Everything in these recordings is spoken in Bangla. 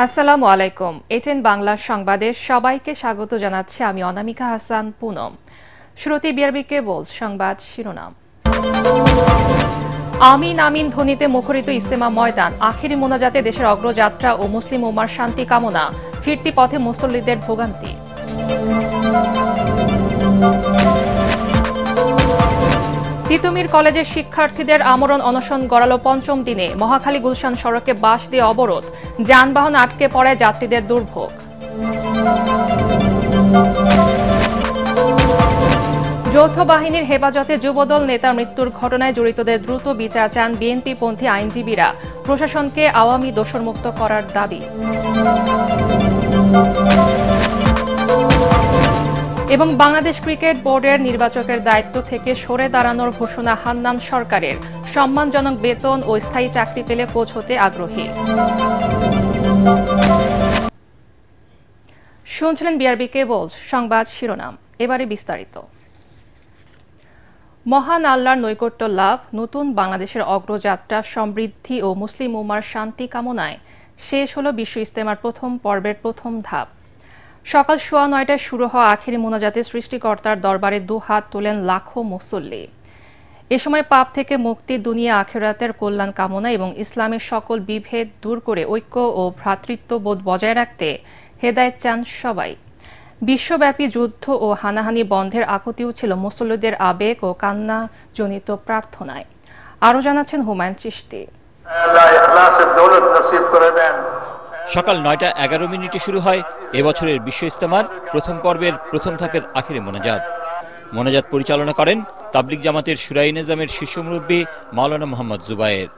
আসসালামু আলাইকুম। এটেন বাংলা সংবাদে সবাইকে স্বাগত জানাচ্ছি আমি অনামিকা হাসান পুনম। শুরুতে বিআরবি কেবল সংবাদ শিরোনাম। আমিন আমিন ধ্বনিতে মুখরিত ইজতেমা ময়দান, আখিরি মোনাজাতে দেশের অগ্রযাত্রা ও মুসলিম উম্মার শান্তি কামনা, ফিরতি পথে মুসল্লিদের ভোগান্তি। তিতুমির কলেজের শিক্ষার্থীদের আমরণ অনশন গড়ালো পঞ্চম দিনে, মহাখালী গুলশান সড়কে বাঁশ দিয়ে অবরোধ, যানবাহন আটকে পড়ায় যাত্রীদের দুর্ভোগ। যৌথ বাহিনীর হেফাজতে যুবদল নেতার মৃত্যুর ঘটনায় জড়িতদের দ্রুত বিচার চান বিএনপিপন্থী আইনজীবীরা, প্রশাসনকে আওয়ামী দোষরমুক্ত করার দাবি। এবং বাংলাদেশ ক্রিকেট বোর্ডের নির্বাচকের দায়িত্ব থেকে সরে দাঁড়ানোর ঘোষণা হান্নান সরকারের, সম্মানজনক বেতন ও স্থায়ী চাকরি পেলে কোচ হতে আগ্রহী। শুনছিলেন বিআরবি কেবল সংবাদ শিরোনাম, এবারে বিস্তারিত। মহান আল্লাহর নৈকট্য লাভ, নতুন বাংলাদেশের অগ্রযাত্রা, সমৃদ্ধি ও মুসলিম উম্মার শান্তি কামনায় শেষ হল বিশ্ব ইজতেমার প্রথম পর্বের প্রথম ধাপ। সকাল 9:15টায় শুরু হওয়া আখিরি মোনাজাতে সৃষ্টিকর্তার দরবারে দুহাত তোলেন লাখো মুসল্লি। এ সময় পাপ থেকে মুক্তি, দুনিয়া আখিরাতের কল্যাণ কামনা এবং ইসলামের সকল বিভেদ দূর করে ঐক্য ও ভ্রাতৃত্ববোধ বজায় রাখতে হেদায়েত চান সবাই। বিশ্বব্যাপী যুদ্ধ ও হানাহানি বন্ধের আকুতিও ছিল মুসল্লিদের আবেগ ও কান্নাজনিত প্রার্থনায়। আরও জানাচ্ছেন হুমায়ুন চিশতি। সকাল 9:11 শুরু হয় এবছরের বিশ্ব ইজতেমার প্রথম পর্বের প্রথম ধাপের আখিরি মোনাজাত পরিচালনা করেন তাবলিগ জামাতের শুরাই নিজামের শীর্ষ মুরব্বী মাওলানা মোহাম্মদ জুবায়ের।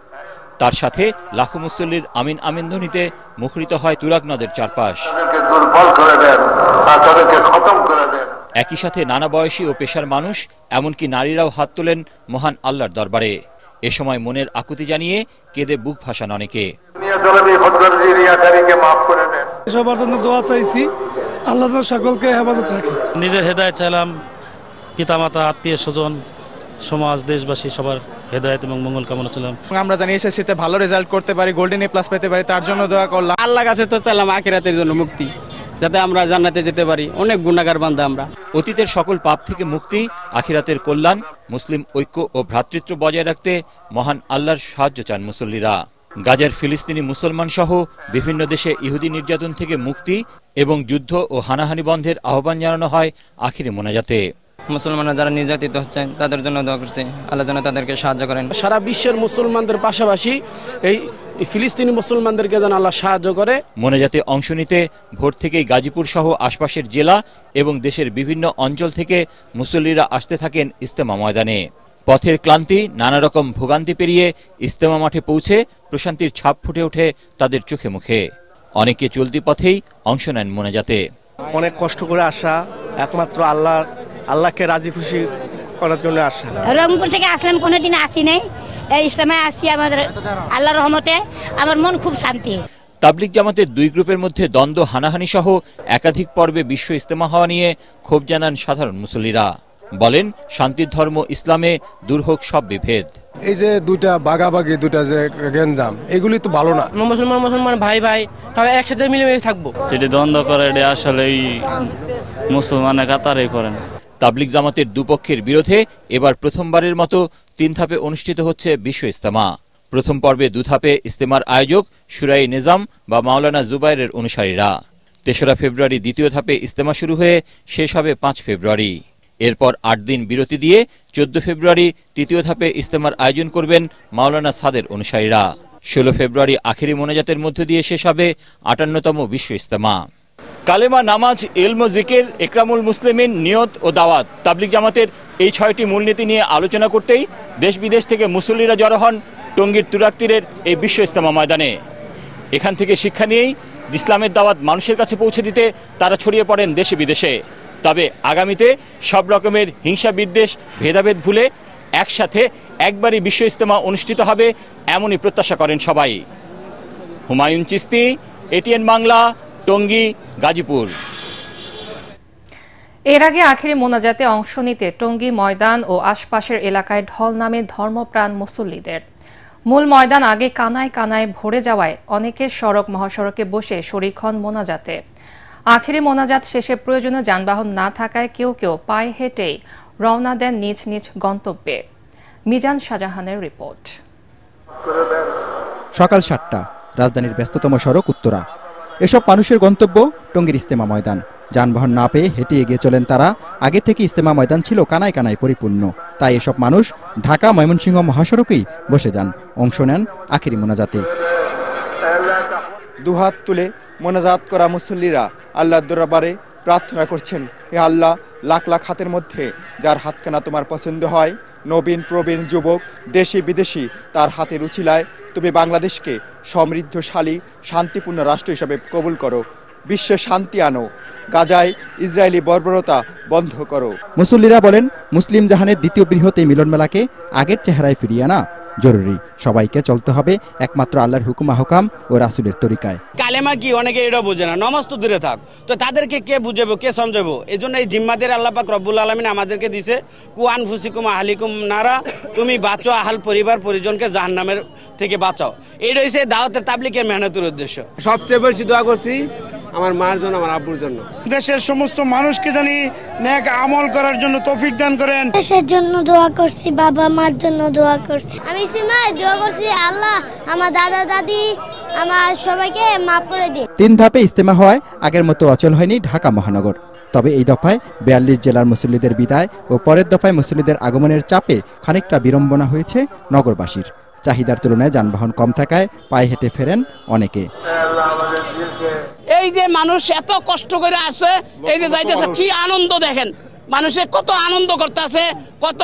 তার সাথে লাখো মুসল্লির আমিন আমিন ধ্বনিতে মুখরিত হয় তুরাগ নদের চারপাশ। একই সাথে নানা বয়সী ও পেশার মানুষ, এমনকি নারীরাও হাত তোলেন মহান আল্লাহর দরবারে। এ সময় মনের আকুতি জানিয়ে কেঁদে বুক ভাসান অনেকে। সবার জন্য দোয়া চাইছি, আল্লাহ সকলকে হেফাজত রাখে। নিজের হেদায়েত চাইলাম, পিতামাতা, আত্মীয় স্বজন, সমাজ, দেশবাসী সবার হেদায়েত এবং মঙ্গল কামনা ছিলাম। আমরা জানি এসএসসিতে ভালো রেজাল্ট করতে পারি, গোল্ডেন এ প্লাস পেতে পারি, তার জন্য দোয়া করলাম। আল্লাহ কাছে তো চাইলাম আখিরাতের জন্য মুক্তি, যাতে আমরা জান্নাতে যেতে পারি। অনেক গুনাহগার বান্দা আমরা। অতীতের সকল পাপ থেকে মুক্তি, আখিরাতের কল্যাণ, মুসলিম ঐক্য ও ভ্রাতৃত্ব বজায় রাখতে মহান আল্লাহর সাহায্য চান মুসল্লিরা। গাজার ফিলিস্তিনি মুসলমান সহ বিভিন্ন দেশে ইহুদি নির্যাতন থেকে মুক্তি এবং যুদ্ধ ও হানাহানি বন্ধের আহ্বান জানানো হয় আখিরি মোনাজাতে। মুসলমানরা যারা নির্যাতিত হচ্ছেন তাদের জন্য দোয়া করছে, আল্লাহ যেন তাদেরকে সাহায্য করেন। সারা বিশ্বের মুসলমানদের পাশাপাশি এই ফিলিস্তিনি মুসলমানদেরকে যেন আল্লাহ সাহায্য করে। মোনাজাতে অংশ নিতে ভোর থেকেই গাজীপুর সহ আশপাশের জেলা এবং দেশের বিভিন্ন অঞ্চল থেকে মুসল্লিরা আসতে থাকেন ইজতেমা ময়দানে। পথের ক্লান্তি, নানা রকম ভোগান্তি পেরিয়ে ইজতেমা মাঠে পৌঁছে প্রশান্তির ছাপ ফুটে ওঠে তাদের চোখে মুখে। অনেকে চলতি পথেই অংশ নেন মোনাজাতে। অনেক কষ্ট করে আসা, একমাত্র আল্লাহকে রাজি খুশি করার জন্য আসা। রংপুর থেকে আসলাম, কোনোদিন আসি নাই, এই ইজতেমায় আসি। আমাদের আল্লাহর রহমতে আমার মন খুব শান্তি। তাবলিগ জামাতের দুই গ্রুপের মধ্যে দ্বন্দ্ব, হানাহানি সহ একাধিক পর্বে বিশ্ব ইজতেমা হওয়া নিয়ে ক্ষোভ জানান সাধারণ মুসল্লিরা। বলেন, শান্তির ধর্ম ইসলামে, দূর হোক সব বিভেদ। এই যে দুইটা বাগাবাগি, দুইটা যে গেঞ্জাম, এগুলি তো ভালো না। মুসলমান ভাই ভাই সবাই একসাথে মিলেমিশে থাকবো। যেটি দ্বন্দ্ব করে এটা আসলে মুসলমানের কাতারে করেন। তাবলিগ জামাতের দুপক্ষের বিরোধে এবার প্রথমবারের মতো 3 ধাপে অনুষ্ঠিত হচ্ছে বিশ্ব ইজতেমা। প্রথম পর্বে 2 ধাপে ইজতেমার আয়োজক শুরাই নিজাম বা মাওলানা জুবায়েরের অনুসারীরা। 3রা ফেব্রুয়ারি দ্বিতীয় ধাপে ইজতেমা শুরু হয়ে শেষ হবে 5 ফেব্রুয়ারি। এরপর 8 দিন বিরতি দিয়ে 14 ফেব্রুয়ারি তৃতীয় ধাপে ইজতেমার আয়োজন করবেন মাওলানা সাদের অনুসারীরা। 16 ফেব্রুয়ারি আখেরি মোনাজাতের মধ্য দিয়ে শেষ হবে 58তম বিশ্ব ইজতেমা। কালেমা, নামাজ, ইলম, জিকির, ইকরামুল মুসলিমিন, নিয়ত ও দাওয়াত, তাবলিগ জামাতের এই 6টি মূলনীতি নিয়ে আলোচনা করতেই দেশ বিদেশ থেকে মুসল্লিরা জড়ো হন টঙ্গীর তুরাগ তীরের এই বিশ্ব ইজতেমা ময়দানে। এখান থেকে শিক্ষা নিয়েই ইসলামের দাওয়াত মানুষের কাছে পৌঁছে দিতে তারা ছড়িয়ে পড়েন দেশে বিদেশে। তবে আগামীতে সব রকমের হিংসা, বিদ্বেষ, ভেদাভেদ ভুলে একসাথে একবারই বিশ্ব ইজতেমা অনুষ্ঠিত হবে, এমনই প্রত্যাশা করেন সবাই। হুমায়ুন চিশতি, এটিএন বাংলা, টঙ্গী, গাজীপুর। এর আগে আখেরি মোনাজাতে অংশ নিতে টঙ্গী ময়দান ও আশপাশের এলাকায় ঢল নামে ধর্মপ্রাণ মুসল্লিদের। মূল ময়দান আগে কানায় কানায় ভরে যাওয়ায় অনেকে সড়ক মহাসড়কে বসে শরীক হন মোনাজাতে। আখেরি মোনাজাত শেষে প্রয়োজনীয় যানবাহন না থাকায় কেউ কেউ পায়ে হেঁটেই রওনা দেন নিজ নিজ গন্তব্যে। মিজান শাহজাহানের রিপোর্ট। সকাল ৭টা, রাজধানীর ব্যস্ততম সড়ক উত্তরা। এসব মানুষের গন্তব্য টঙ্গীর ইজতেমা ময়দান। যানবাহন না পেয়ে হেঁটে এগিয়ে চলেন তারা। আগে থেকে ইজতেমা ময়দান ছিল কানায় কানায় পরিপূর্ণ, তাই এসব মানুষ ঢাকা ময়মনসিংহ মহাসড়কেই বসে যান, অংশ নেন আখেরি মোনাজাতে। দুহাত তুলে মোনাজাত করা মুসল্লিরা আল্লাহর দরবারে প্রার্থনা করছেন, হে আল্লাহ, লাখ লাখ হাতের মধ্যে যার হাতখানা তোমার পছন্দ হয়, নবীন প্রবীণ যুবক দেশি বিদেশি, তার হাতের উছিলায় তুমি বাংলাদেশকে সমৃদ্ধশালী শান্তিপূর্ণ রাষ্ট্র হিসাবে কবুল করো, বিশ্বে শান্তি আনো, গাজায় ইসরায়েলি বর্বরতা বন্ধ করো। মুসল্লিরা বলেন, মুসলিম জাহানের দ্বিতীয় বৃহৎ এই মিলন মেলাকে আগের চেহারায় ফিরিয়ে আনা জরুরি। সবাইকে চলতে হবে একমাত্র আল্লাহর হুকুম আহকাম ও রাসূলের তরিকায়। কালেমা কি অনেকে এটা বোঝে না, নমাজ তো দূরে থাক, তো তাদেরকে কে বুঝাবো, কে সমঝাবো? এই জন্য এই জিম্মাদের আল্লাহ পাক রব্বুল আলামিন আমাদেরকে দিছে, কুয়ান ফুসিকুম আহলিকুম নারা, তুমি বাঁচো আহাল পরিবার পরিজনকে জাহান্নামের থেকে বাঁচাও। এই রয়েছে দাওয়াতের তাবলীগের মেহনতের উদ্দেশ্য। সবচেয়ে বেশি দোয়া করছি আমার মার জন্য, আমার আব্বুর জন্য। দেশের সমস্ত মানুষকে জানি নেক আমল করার জন্য তৌফিক দান করেন। দেশের জন্য দোয়া করছি, বাবা মার জন্য দোয়া করছি। আমি সীমায় দোয়া করছি, আল্লাহ আমার দাদা দাদি আমার সবাইকে মাফ করে দিন। ৩ ধাপে ইজতেমা হওয়ায় আগের মতো অচল হয়নি ঢাকা মহানগর। তবে এই দফায় ৪২ জেলার মুসল্লিদের বিদায় ও পরের দফায় মুসল্লিদের আগমনের চাপে খানিকটা বিড়ম্বনা হয়েছে নগরবাসীর। চাহিদার তুলনায় যানবাহন কম থাকায় পায়ে হেঁটে ফেরেন অনেকে। এই যে মানুষ এত কষ্ট করে আসে, এই যে যাইতেছে, কি আনন্দ দেখেন, মানুষের কত আনন্দ করতেছে, কত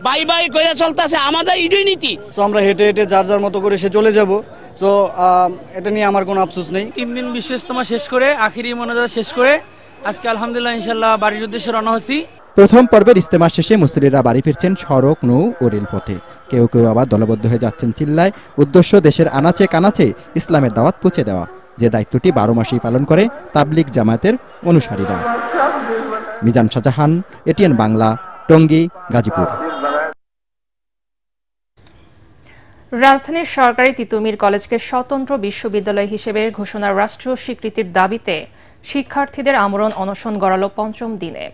বাই বাই করে চলতেছে, আমাদের ইডি নীতি। তো আমরা হেঁটে হেঁটে যার যার মতো করে সে চলে যাব, তো এটা নিয়ে আমার কোনো আফসোস নেই। 3 দিন বিশ্ব ইজতেমা শেষ করে আখিরি মোনাজাত শেষ করে আজকে আলহামদুলিল্লাহ ইনশাআল্লাহ বাড়ির উদ্দেশ্যে রওনা হচ্ছি। প্রথম পর্বের ইজতেমা শেষে মুসল্লিরা বাড়ি ফিরছেন সড়ক, নৌ ও রেলপথে। কেউ কেউ আবার দলবদ্ধ হয়ে যাচ্ছেন চিল্লায়। উদ্দেশ্য দেশের আনাচে কানাচে ইসলামের দাওয়াত পৌঁছে দেওয়া, যে দায়িত্বটি 12 মাসেই পালন করে তাবলিগ জামায়াতের অনুসারীরা। মিজান শাহজাহান, এটিএন বাংলা, টঙ্গী, গাজীপুর। রাজধানীর সরকারি তিতুমির কলেজকে স্বতন্ত্র বিশ্ববিদ্যালয় হিসেবে ঘোষণার রাষ্ট্রীয় স্বীকৃতির দাবিতে শিক্ষার্থীদের আমরণ অনশন গড়ালো ৫ম দিনে।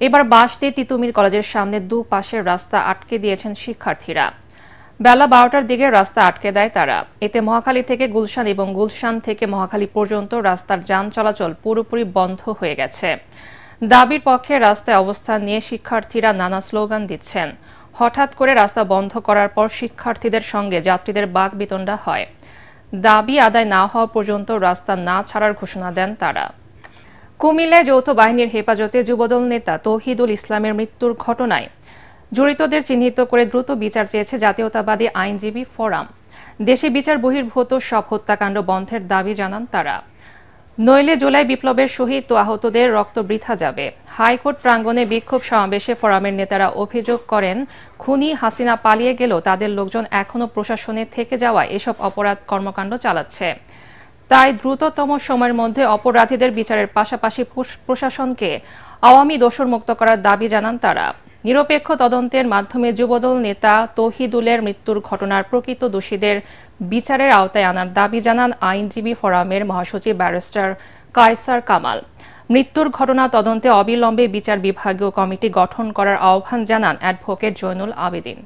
এবার বাঁশ দিয়ে তিতুমির কলেজের সামনে দুপাশের রাস্তা আটকে দিয়েছেন শিক্ষার্থীরা। বেলা 12টার দিকে রাস্তা আটকে দেয় তারা। এতে মহাখালী থেকে গুলশান এবং গুলশান থেকে মহাখালী পর্যন্ত রাস্তার যান চলাচল পুরোপুরি বন্ধ হয়ে গেছে। দাবির পক্ষে রাস্তায় অবস্থান নিয়ে শিক্ষার্থীরা নানা স্লোগান দিচ্ছেন। হঠাৎ করে রাস্তা বন্ধ করার পর শিক্ষার্থীদের সঙ্গে যাত্রীদের বাকবিতণ্ডা হয়। দাবি আদায় না হওয়া পর্যন্ত রাস্তা না ছাড়ার ঘোষণা দেন তারা। কুমিল্লায় যৌথ বাহিনীর হেফাজতে যুবদল নেতা তৌহিদুল ইসলামের মৃত্যুর ঘটনায় জড়িতদের চিহ্নিত করে দ্রুত বিচার চেয়েছে জাতীয়তাবাদী আইনজীবী ফোরাম। দেশে বিচার বহির্ভূত সব হত্যাকাণ্ড বন্ধের দাবি জানান তারা। নইলে জুলাই বিপ্লবের শহীদ ও আহতদের রক্ত বৃথা যাবে। হাইকোর্ট প্রাঙ্গণে বিক্ষোভ সমাবেশে ফোরামের নেতারা অভিযোগ করেন, খুনি হাসিনা পালিয়ে গেলেও তাদের লোকজন এখনো প্রশাসনে থেকে যাওয়ায় এসব অপরাধ কর্মকাণ্ড চালাচ্ছে। তাই দ্রুততম সময়ের মধ্যে অপরাধীদের বিচারের পাশাপাশি প্রশাসনকে আওয়ামী দোষরমুক্ত করার দাবি জানান তারা। নিরপেক্ষ তদন্তের মাধ্যমে যুবদল নেতা তৌহিদুলের মৃত্যুর ঘটনার প্রকৃত দোষীদের বিচারের আওতায় আনার দাবি জানান আইনজীবী ফোরামের মহাসচিব ব্যারিস্টার কায়সার কামাল। মৃত্যুর ঘটনা তদন্তে অবিলম্বে বিচার বিভাগীয় কমিটি গঠন করার আহ্বান জানান অ্যাডভোকেট জয়নুল আবেদিন।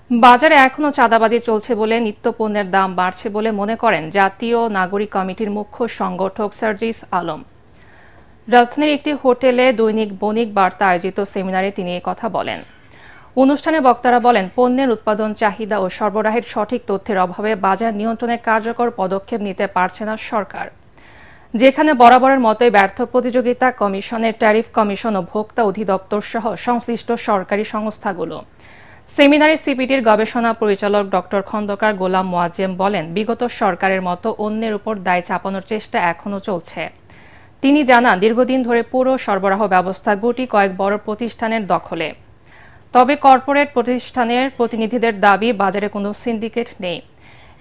বাজারে এখনো চাঁদাবাজি চলছে বলে নিত্যপণ্যের দাম বাড়ছে বলে মনে করেন জাতীয় নাগরিক কমিটির মুখ্য সংগঠক সার্জিস আলম। রাজধানীর একটি হোটেলে দৈনিক বণিক বার্তা আয়োজিত সেমিনারে তিনি কথা বলেন। অনুষ্ঠানে বক্তারা বলেন, পণ্যের উৎপাদন চাহিদা ও সরবরাহের সঠিক তথ্যের অভাবে বাজার নিয়ন্ত্রণে কার্যকর পদক্ষেপ নিতে পারছে না সরকার। যেখানে বরাবরের মতোই ব্যর্থ প্রতিযোগিতা কমিশনের ট্যারিফ কমিশন ও ভোক্তা অধিদপ্তর সহ সংশ্লিষ্ট সরকারি সংস্থাগুলো। সেমিনারে সিপিডির গবেষণা পরিচালক ডক্টর খন্দকার গোলাম মোয়াজ্জেম বলেন, বিগত সরকারের মতো অন্যের উপর দায় চাপানোর চেষ্টা এখনো চলছে। তিনি জানান, দীর্ঘদিন ধরে পুরো সরবরাহ ব্যবস্থা গুটি কয়েক বড় প্রতিষ্ঠানের দখলে। তবে কর্পোরেট প্রতিষ্ঠানের প্রতিনিধিদের দাবি, বাজারে কোনো সিন্ডিকেট নেই।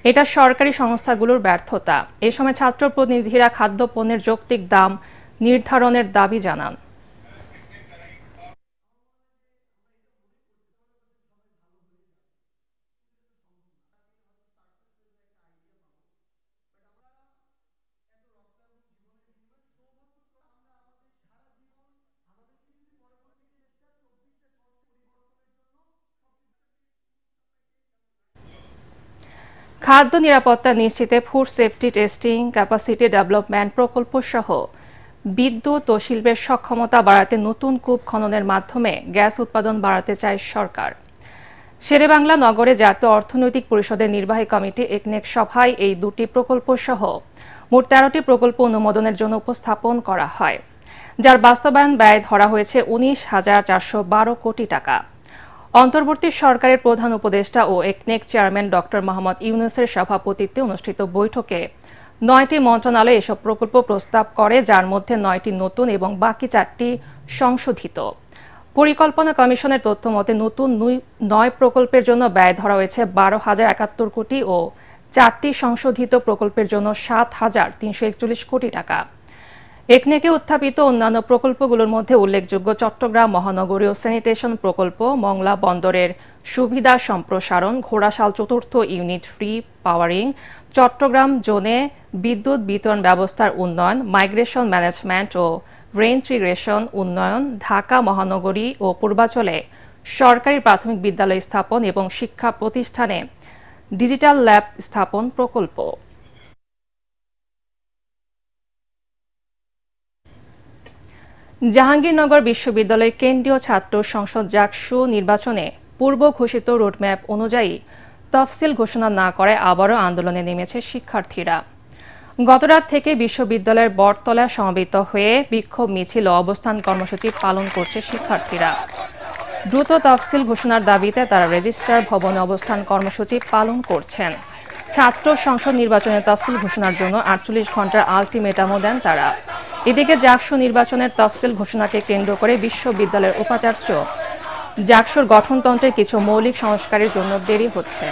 এটা সরকারি সংস্থাগুলোর ব্যর্থতা। এ সময় ছাত্র প্রতিনিধিরা খাদ্যপণ্যের যৌক্তিক দাম নির্ধারণের দাবি জানান। খাদ্য নিরাপত্তা নিশ্চিতে food safety testing capacity development প্রকল্প সহ বিদ্যুৎ ও শিল্পের সক্ষমতা বাড়াতে নতুন কূপ খননের মাধ্যমে গ্যাস উৎপাদন বাড়াতে চায় সরকার। শেরেবাংলা নগরে জাতীয় অর্থনৈতিক পরিষদের নির্বাহী কমিটি একনেক সভায় এই দুটি প্রকল্প সহ মোট 13টি প্রকল্প অনুমোদনের জন্য উপস্থাপন করা হয়, যার বাস্তবায়ন ব্যয় ধরা হয়েছে 19,412 কোটি টাকা। অন্তর্বর্তী সরকারের প্রধান উপদেষ্টা ও একনেক চেয়ারম্যান ডক্টর মোহাম্মদ ইউনূসের সভাপতিত্বে অনুষ্ঠিত বৈঠকে 9টি মন্ত্রণালয় এসব প্রকল্প প্রস্তাব করে, যার মধ্যে 9টি নতুন এবং বাকি 4টি সংশোধিত। পরিকল্পনা কমিশনের তথ্য মতে নতুন 9 প্রকল্পের জন্য ব্যয় ধরা হয়েছে 12,071 কোটি ও 4টি সংশোধিত প্রকল্পের জন্য 7,341 কোটি টাকা। একনেকে উত্থাপিত অন্যান্য প্রকল্পগুলোর মধ্যে উল্লেখযোগ্য চট্টগ্রাম মহানগরীয় স্যানিটেশন প্রকল্প, মংলা বন্দরের সুবিধা সম্প্রসারণ, ঘোড়াশাল 4র্থ ইউনিট ফ্রি পাওয়ারিং, চট্টগ্রাম জোনে বিদ্যুৎ বিতরণ ব্যবস্থার উন্নয়ন, মাইগ্রেশন ম্যানেজমেন্ট ও রেইন্টিগ্রেশন উন্নয়ন, ঢাকা মহানগরী ও পূর্বাঞ্চলে সরকারি প্রাথমিক বিদ্যালয় স্থাপন এবং শিক্ষা প্রতিষ্ঠানে ডিজিটাল ল্যাব স্থাপন প্রকল্প। জাহাঙ্গীরনগর বিশ্ববিদ্যালয় কেন্দ্রীয় ছাত্র সংসদ জাকসু নির্বাচনে পূর্ব ঘোষিত রোডম্যাপ অনুযায়ী তফসিল ঘোষণা না করে আবারও আন্দোলনে নেমেছে শিক্ষার্থীরা। গতরাত থেকে বিশ্ববিদ্যালয়ের বটতলা সমবেত হয়ে বিক্ষোভ মিছিল ও অবস্থান কর্মসূচি পালন করছে শিক্ষার্থীরা। দ্রুত তফসিল ঘোষণার দাবিতে তারা রেজিস্ট্রার ভবনে অবস্থান কর্মসূচি পালন করছেন। ছাত্র সংসদ নির্বাচনের তফসিল ঘোষণার জন্য 48 ঘণ্টার আলটিমেটামও দেন তারা। এদিকে জাকসু নির্বাচনের তফসিল ঘোষণাকে কেন্দ্র করে বিশ্ববিদ্যালয়ের উপাচার্য জাকসুর গঠনতন্ত্রের কিছু মৌলিক সংস্কারের জন্য দেরি হচ্ছে।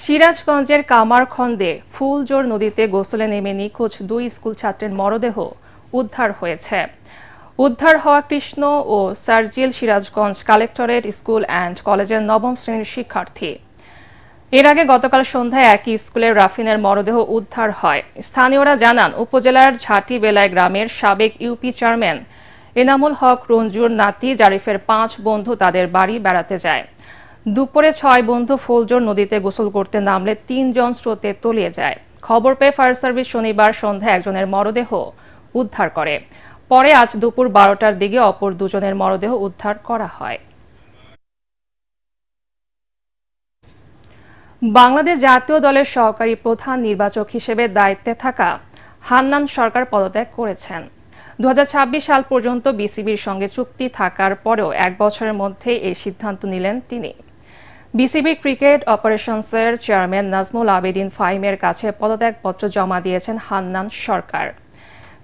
সিরাজগঞ্জের কামারখন্দে ফুলজোর নদীতে গোসলে নেমে নিখোঁজ 2 স্কুল ছাত্রের মরদেহ উদ্ধার হয়েছে। উদ্ধার হওয়া কৃষ্ণ ও Sarjil Sirajganj collectorate school and কলেজের 9ম শ্রেণীর শিক্ষার্থী। এর আগে গতকাল সন্ধ্যায় একই স্কুলের রাফিনের মরদেহ উদ্ধার হয়। স্থানীয়রা জানান, উপজেলার ঝাটিবেলায় গ্রামের সাবেক ইউপি চেয়ারম্যান এনামুল হক রঞ্জুর নাতি জারিফের 5 বন্ধু তাদের বাড়ি বেড়াতে যায়। দুপুরে 6 বন্ধু ফুলজোর নদীতে গোসল করতে নামলে 3 জন স্রোতে তলিয়ে যায়। খবর পেয়ে ফায়ার সার্ভিস শনিবার সন্ধ্যায় একজনের মরদেহ উদ্ধার করে। পরে আজ দুপুর 12টার দিকে অপর 2 জনের মরদেহ উদ্ধার করা হয়। বাংলাদেশ জাতীয় দলের সহকারী প্রধান নির্বাচক হিসেবে দায়িত্বে থাকা হান্নান সরকার পদত্যাগ করেছেন। 2026 সাল পর্যন্ত বিসিবির সঙ্গে চুক্তি থাকার পরেও 1 বছরের মধ্যে এই সিদ্ধান্ত নিলেন তিনি। বিসিবি ক্রিকেট অপারেশনসের চেয়ারম্যান নাজমুল আবেদিন ফাহিমের কাছে পদত্যাগপত্র জমা দিয়েছেন হান্নান সরকার।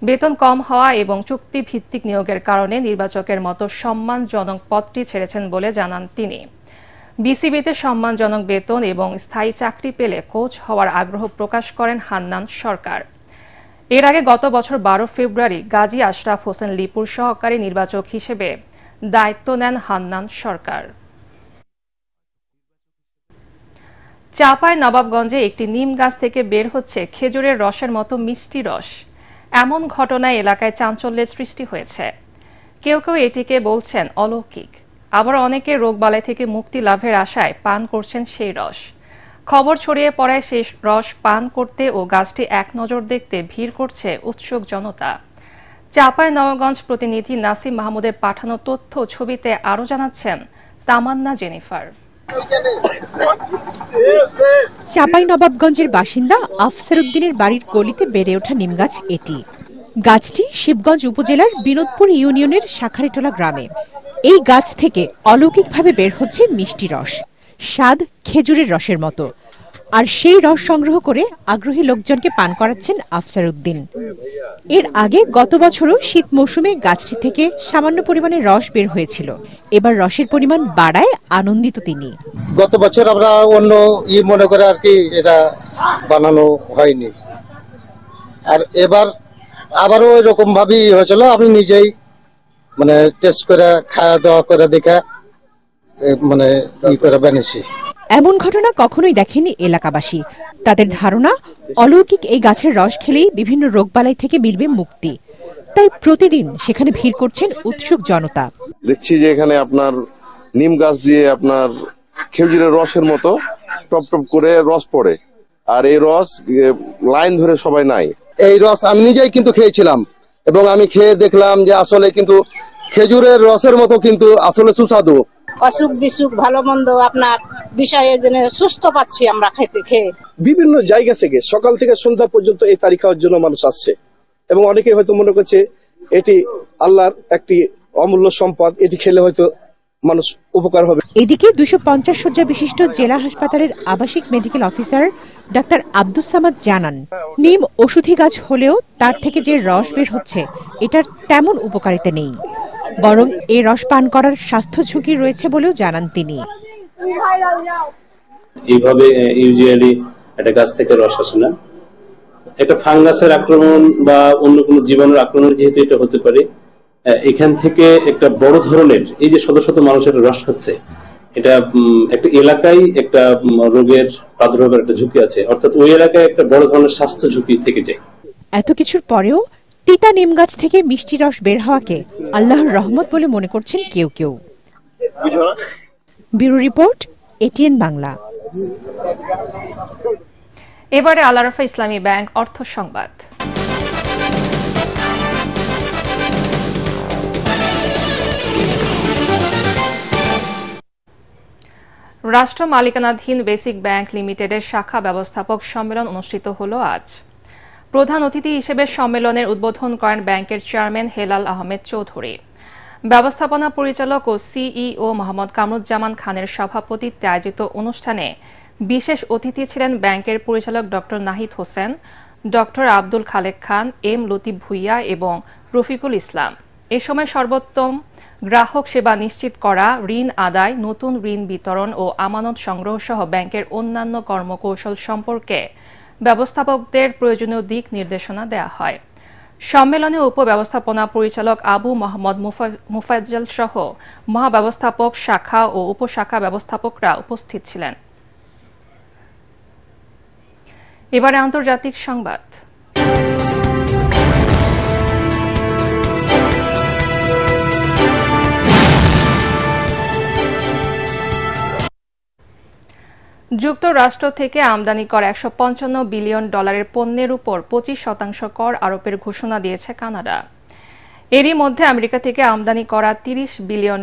বেতন কম হওয়া এবং চুক্তি ভিত্তিক নিয়োগের কারণে নির্বাচকের মতো সম্মানজনক পদটি ছেড়েছেন বলে জানান তিনি। বিসিবিতে সম্মানজনক বেতন এবং স্থায়ী চাকরি পেলে কোচ হওয়ার আগ্রহ প্রকাশ করেন হান্নান সরকার। এর আগে গত বছর 12 ফেব্রুয়ারি গাজী আশরাফ হোসেন লিপুর সহকারী নির্বাচক হিসেবে দায়িত্ব নেন হান্নান সরকার। চাঁপাই নবাবগঞ্জে একটি নিম গাছ থেকে বের হচ্ছে খেজুরের রসের মতো মিষ্টি রস। এমন ঘটনায় এলাকায় চাঞ্চল্যের সৃষ্টি হয়েছে। কেউ কেউ এটিকে বলছেন অলৌকিক, আবার অনেকে রোগবালাই থেকে মুক্তি লাভের আশায় পান করছেন সেই রস। খবর ছড়িয়ে পড়ায় সেই রস পান করতে ও গাছটি এক নজর দেখতে ভিড় করছে উৎসুক জনতা। চাঁপাই নবাবগঞ্জ প্রতিনিধি নাসিম মাহমুদের পাঠানো তথ্য ছবিতে আরও জানাচ্ছেন তামান্না জেনিফার। চাঁপাই নবাবগঞ্জের বাসিন্দা আফসার উদ্দিনের বাড়ির গলিতে বেড়ে ওঠা নিম গাছ এটি। গাছটি শিবগঞ্জ উপজেলার বিনোদপুর ইউনিয়নের শাখারিটোলা গ্রামে। এই গাছ থেকে অলৌকিকভাবে বের হচ্ছে মিষ্টি রস, স্বাদ খেজুরের রসের মতো। আর সেই রস সংগ্রহ করে আগ্রহী লোকজনকে পান করাচ্ছেন আফসার উদ্দিন। এর আগে গত বছরও শীত মৌসুমে গাছটি থেকে সামান্য পরিমাণে রস বের হয়েছিল। এবার রসের পরিমাণ বাড়ায় আনন্দিত তিনি। গত বছর আমরা অন্য মনে করে আর কি এটা বানানো হয়নি, আর এবার আবারও এরকম ভাবেই হয়েছিল। আমি নিজেই মানে টেস্ট করে খাওয়া দাওয়া করে দেখে মানে ই করে বানিয়েছি। এমন ঘটনা কখনোই দেখেনি এলাকাবাসী। তাদের ধারণা অলৌকিক এই গাছের রস খেলেই বিভিন্ন রোগবালাই থেকে মিলবে মুক্তি। তাই প্রতিদিন সেখানে ভিড় করছেন উৎসুক জনতা। দেখছি যে এখানে আপনার নিম গাছ দিয়ে আপনার খেজুরের রসের মতো টপ টপ করে রস পড়ে, আর এই রস লাইন ধরে সবাই নাই। এই রস আমি নিজেই কিন্তু খেয়েছিলাম এবং আমি খেয়ে দেখলাম যে আসলে কিন্তু খেজুরের রসের মতো কিন্তু আসলে সুস্বাদু। অসুখ বিসুখ ভালো মন্দ আপনার বিষয়ে জেনে সুস্থ পাচ্ছি আমরা খেয়ে। বিভিন্ন জায়গা থেকে সকাল থেকে সন্ধ্যা পর্যন্ত এই তারিখ খাওয়ার জন্য মানুষ আসছে এবং অনেকে হয়তো মনে করছে এটি আল্লাহর একটি অমূল্য সম্পদ, এটি খেলে হয়তো মানুষ উপকার হবে। এদিকে 250 শয্যা বিশিষ্ট জেলা হাসপাতালের আবাসিক medical officer doctor Abdus Samad জানান, নিম ওষুধি গাছ হলেও তার থেকে যে রস বের হচ্ছে এটার তেমন উপকারিতা নেই, বরং এই রস পান করার স্বাস্থ্য ঝুঁকি রয়েছে বলেও জানান তিনি। এইভাবে ইউজুয়ালি একটা গাছ থেকে রস আসে না, একটা ফাঙ্গাসের আক্রমণ বা অন্য কোনো জীবাণুর আক্রমণ যেহেতু এটা হতে পারে, এখান থেকে একটা বড় ধরনের এই যে শত শত মানুষের রস খাচ্ছে, এটা একটা এলাকায় একটা রোগের প্রাদুর্ভাবের একটা ঝুঁকি আছে, অর্থাৎ ওই এলাকায় একটা বড় ধরনের স্বাস্থ্য ঝুঁকি থেকে যায়। এত কিছুর পরেও তিতা নিম গাছ থেকে মিষ্টি রস বের হওয়াকে আল্লাহর রহমত বলে মনে করছেন কেউ কেউ। Bureau report, ATN Bangla. এবারে আল আরাফা ইসলামী ব্যাংক অর্থ সংবাদ। রাষ্ট্র মালিকানাধীন বেসিক ব্যাংক লিমিটেডের শাখা ব্যবস্থাপক সম্মেলন অনুষ্ঠিত হলো আজ। প্রধান অতিথি হিসেবে সম্মেলনের উদ্বোধন করেন ব্যাংকের চেয়ারম্যান হেলাল আহমেদ চৌধুরী। ব্যবস্থাপনা পরিচালক ও সিইও মোহাম্মদ কামরুজ্জামান খানের সভাপতিত্বে আয়োজিত অনুষ্ঠানে বিশেষ অতিথি ছিলেন ব্যাংকের পরিচালক ডক্টর নাহিদ হোসেন, ডক্টর আব্দুল খালেক খান, এম লতিফ ভুইয়া এবং রফিকুল ইসলাম। এ সময় সর্বোত্তম গ্রাহক সেবা নিশ্চিত করা, ঋণ আদায়, নতুন ঋণ বিতরণ ও আমানত সংগ্রহ সহ ব্যাংকের অন্যান্য কর্মকৌশল সম্পর্কে ব্যবস্থাপকদের প্রয়োজনীয় দিক নির্দেশনা দেওয়া হয়। সম্মেলনে উপব্যবস্থাপনা পরিচালক আবু মোহাম্মদ মুফাজ্জল সহ মহাব্যবস্থাপক, শাখা ও উপশাখা ব্যবস্থাপকরা উপস্থিত ছিলেন। এবারে আন্তর্জাতিক সংবাদ। যুক্তরাষ্ট্র থেকে আমদানি করা $155 বিলিয়ন পণ্যের উপর 25% কর আরোপের ঘোষণা দিয়েছে কানাডা। এরই মধ্যে আমেরিকা থেকে আমদানি করা $30 বিলিয়ন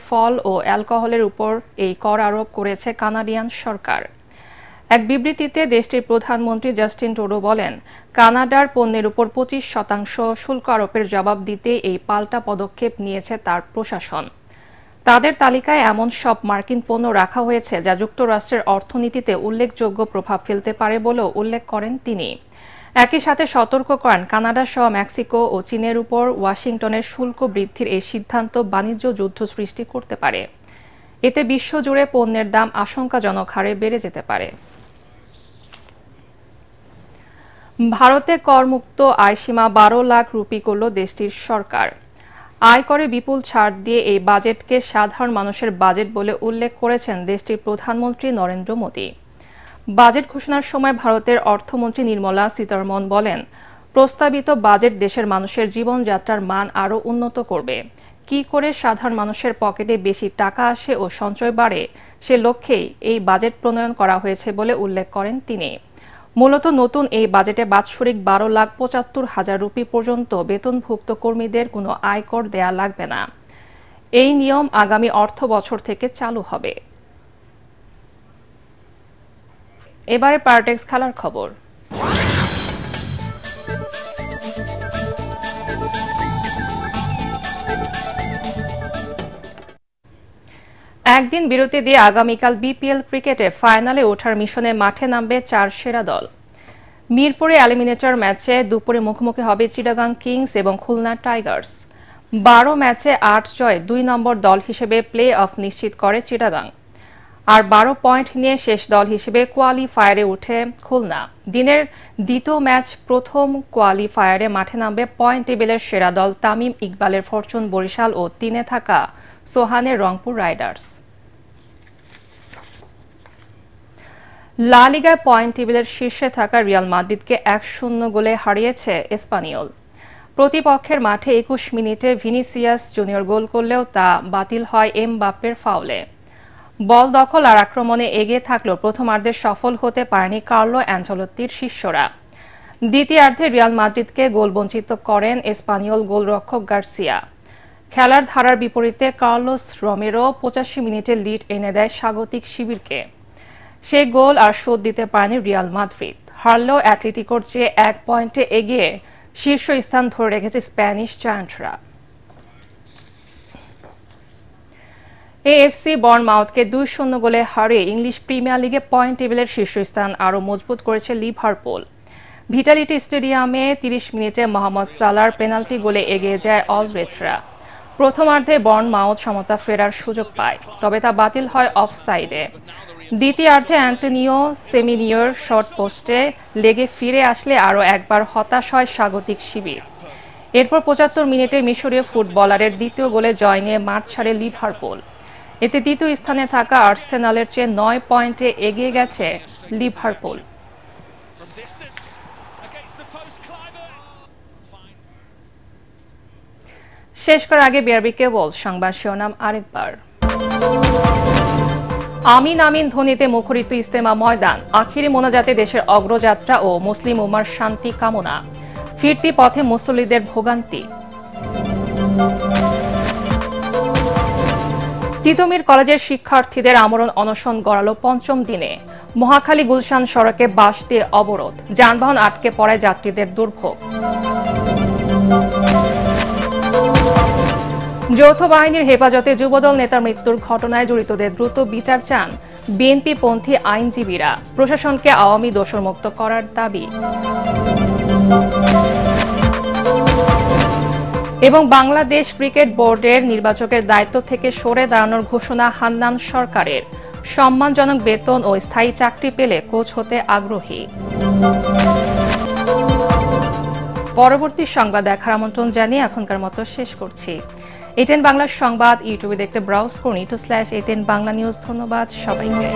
ফল ও অ্যালকোহলের উপর এই কর আরোপ করেছে কানাডিয়ান সরকার। এক বিবৃতিতে দেশটির প্রধানমন্ত্রী জাস্টিন ট্রুডো বলেন, কানাডার পণ্যের উপর 25% শুল্ক আরোপের জবাব দিতে এই পাল্টা পদক্ষেপ নিয়েছে তার প্রশাসন। তাদের তালিকায় এমন সব মার্কিন পণ্য রাখা হয়েছে যা যুক্তরাষ্ট্রের অর্থনীতিতে উল্লেখযোগ্য প্রভাব ফেলতে পারে বলেও উল্লেখ করেন তিনি। একই সাথে সতর্ক করেন, কানাডা সহ মেক্সিকো ও চীনের উপর ওয়াশিংটনের শুল্ক বৃদ্ধির এই সিদ্ধান্ত বাণিজ্য যুদ্ধ সৃষ্টি করতে পারে। এতে বিশ্বজুড়ে পণ্যের দাম আশঙ্কাজনক হারে বেড়ে যেতে পারে। ভারতে করমুক্ত আয়সীমা 12 লাখ রুপি করল দেশটির সরকার। আয়করে বিপুল ছাড় দিয়ে এই বাজেটকে সাধারণ মানুষের বাজেট বলে উল্লেখ করেছেন দেশটির প্রধানমন্ত্রী নরেন্দ্র মোদী। বাজেট ঘোষণার সময় ভারতের অর্থমন্ত্রী নির্মলা সীতারমণ বলেন, প্রস্তাবিত বাজেট দেশের মানুষের জীবনযাত্রার মান আরও উন্নত করবে। কি করে সাধারণ মানুষের পকেটে বেশি টাকা আসে ও সঞ্চয় বাড়ে, সে লক্ষ্যেই এই বাজেট প্রণয়ন করা হয়েছে বলে উল্লেখ করেন তিনি। মূলত নতুন এই বাজেটে বাৎসরিক 12,75,000 রুপি পর্যন্ত বেতনভুক্ত কর্মীদের কোনো আয়কর দেয়া লাগবে না। এই নিয়ম আগামী অর্থ বছর থেকে চালু হবে। এবারে পারটেক্স খেলার খবর। একদিন বিরতি দিয়ে আগামীকাল বিপিএল ক্রিকেটে ফাইনালে ওঠার মিশনে মাঠে নামবে 4 সেরা দল। মিরপুরে এলিমিনেটর ম্যাচে দুপুরে মুখোমুখি হবে চিটাগাং কিংস এবং খুলনা টাইগার্স। 12 ম্যাচে 8 জয় 2 নম্বর দল হিসেবে প্লে অফ নিশ্চিত করে চিটাগাং, আর 12 পয়েন্ট নিয়ে শেষ দল হিসেবে কোয়ালিফায়ারে উঠে খুলনা। দিনের দ্বিতীয় ম্যাচ প্রথম কোয়ালিফায়ারে মাঠে নামবে পয়েন্ট টেবিলের সেরা দল তামিম ইকবালের ফরচুন বরিশাল ও 3-এ থাকা সোহানের রংপুর রাইডার্স। লা লিগায় পয়েন্ট টেবিলের শীর্ষে থাকা রিয়াল মাদ্রিদকে 1-0 গোলে হারিয়েছে এসপানিওল। প্রতিপক্ষের মাঠে 21 মিনিটে ভিনিসিয়াস জুনিয়র গোল করলেও তা বাতিল হয় এমবাপ্পের ফাউলে। বল দখল আর আক্রমণে এগিয়ে থাকলেও প্রথমার্ধে সফল হতে পারেনি কার্লো অ্যানচেলত্তির শিষ্যরা। দ্বিতীয়ার্ধে রিয়াল মাদ্রিদকে গোলবঞ্চিত করেন স্পানিয়ল গোলরক্ষক গার্সিয়া। খেলার ধারার বিপরীতে কার্লোস রোমেরো 85 মিনিটে লিড এনে দেয় স্বাগতিক শিবিরকে। সেই গোল আর শোধ দিতে পারেনি রিয়াল মাদ্রিদ। হারলেও অ্যাটলেটিকোর চেয়ে 1 পয়েন্টে এগিয়ে শীর্ষ স্থান ধরে রেখেছে স্প্যানিশ জায়ান্টরা। এএফসি বর্নমাউথকে 2-0 গোলে হারিয়ে ইংলিশ প্রিমিয়ার লিগে পয়েন্ট টেবিলের শীর্ষস্থান আরও মজবুত করেছে লিভারপুল। ভিটালিটি স্টেডিয়ামে 30 মিনিটে মোহাম্মদ সালার পেনাল্টি গোলে এগিয়ে যায় অলরেডরা। প্রথমার্ধে বর্নমাউথ সমতা ফেরার সুযোগ পায়, তবে তা বাতিল হয় অফসাইডে। দ্বিতীয়ার্ধে অ্যান্টনিও সেমিনিয়র শর্ট পোস্টে লেগে ফিরে আসলে আরও একবার হতাশ হয় স্বাগতিক শিবির। এরপর 75 মিনিটে মিশরীয় ফুটবলারের দ্বিতীয় গোলে জয় নিয়ে মাঠ ছাড়ে লিভারপুল। এতে দ্বিতীয় স্থানে থাকা আর্সেনালের চেয়ে 9 পয়েন্টে এগিয়ে গেছে লিভারপুল। শেষ করার আগে বিআরবি কেবল সংবাদ শিরোনাম আরেকবার। আমিন আমিন ধ্বনিতে মুখরিত ইজতেমা ময়দান, আখিরি মোনাজাতে দেশের অগ্রযাত্রা ও মুসলিম উম্মার শান্তি কামনা। ফিরতি পথে মুসল্লিদের ভোগান্তি। তিতুমির কলেজের শিক্ষার্থীদের আমরণ অনশন গড়ালো 5ম দিনে। মহাখালী গুলশান সড়কে বাঁশ দিয়ে অবরোধ, যানবাহন আটকে পড়ায় যাত্রীদের দুর্ভোগ। যৌথ বাহিনীর হেফাজতে যুবদল নেতার মৃত্যুর ঘটনায় জড়িতদের দ্রুত বিচার চান বিএনপিপন্থী আইনজীবীরা। প্রশাসনকে আওয়ামী দোষরমুক্ত করার দাবি। এবং বাংলাদেশ ক্রিকেট বোর্ডের নির্বাচকের দায়িত্ব থেকে সরে দাঁড়ানোর ঘোষণা হান্নান সরকারের। সম্মানজনক বেতন ও স্থায়ী চাকরি পেলে কোচ হতে আগ্রহী। পরবর্তী সংবাদ দেখার আমন্ত্রণ জানিয়ে এখনকার মতো শেষ করছি। এটেন বাংলা সংবাদ ইউটিউবে দেখতে ব্রাউজ করুন /ATN বাংলা নিউজ। ধন্যবাদ সবাইকে।